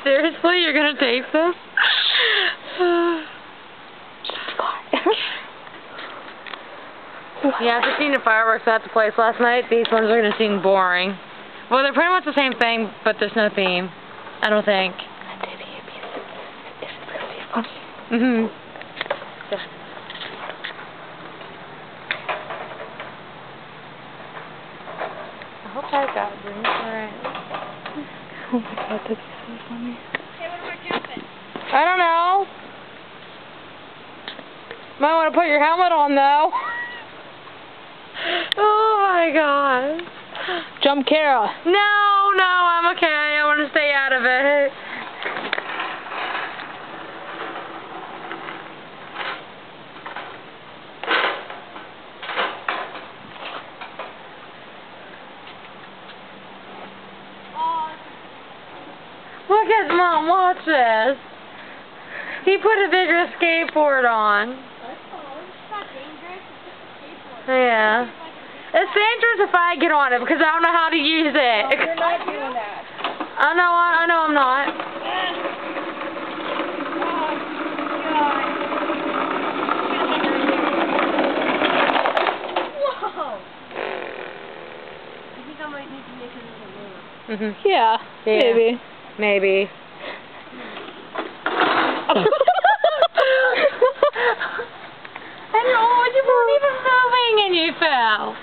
Seriously? You're gonna taste this? Yeah, after seeing the fireworks at the place last night, these ones are gonna seem boring. Well, they're pretty much the same thing, but there's no theme. I don't think. Mhm. Yeah. I hope I got room for it. Oh my god, that'd be so funny. Hey, what am I camping? I don't know. Might want to put your helmet on though. Oh my god. Jump Kara. No, I'm okay. I want to stay out of it. Look at Mom, watch this. He put a bigger skateboard on. It's not dangerous, it's just a skateboard. Yeah. It's dangerous if I get on it because I don't know how to use it. You're not doing that. I know I'm not. Whoa! I think I might need to make another move. Yeah, maybe. Maybe. I know, you weren't even moving and you fell.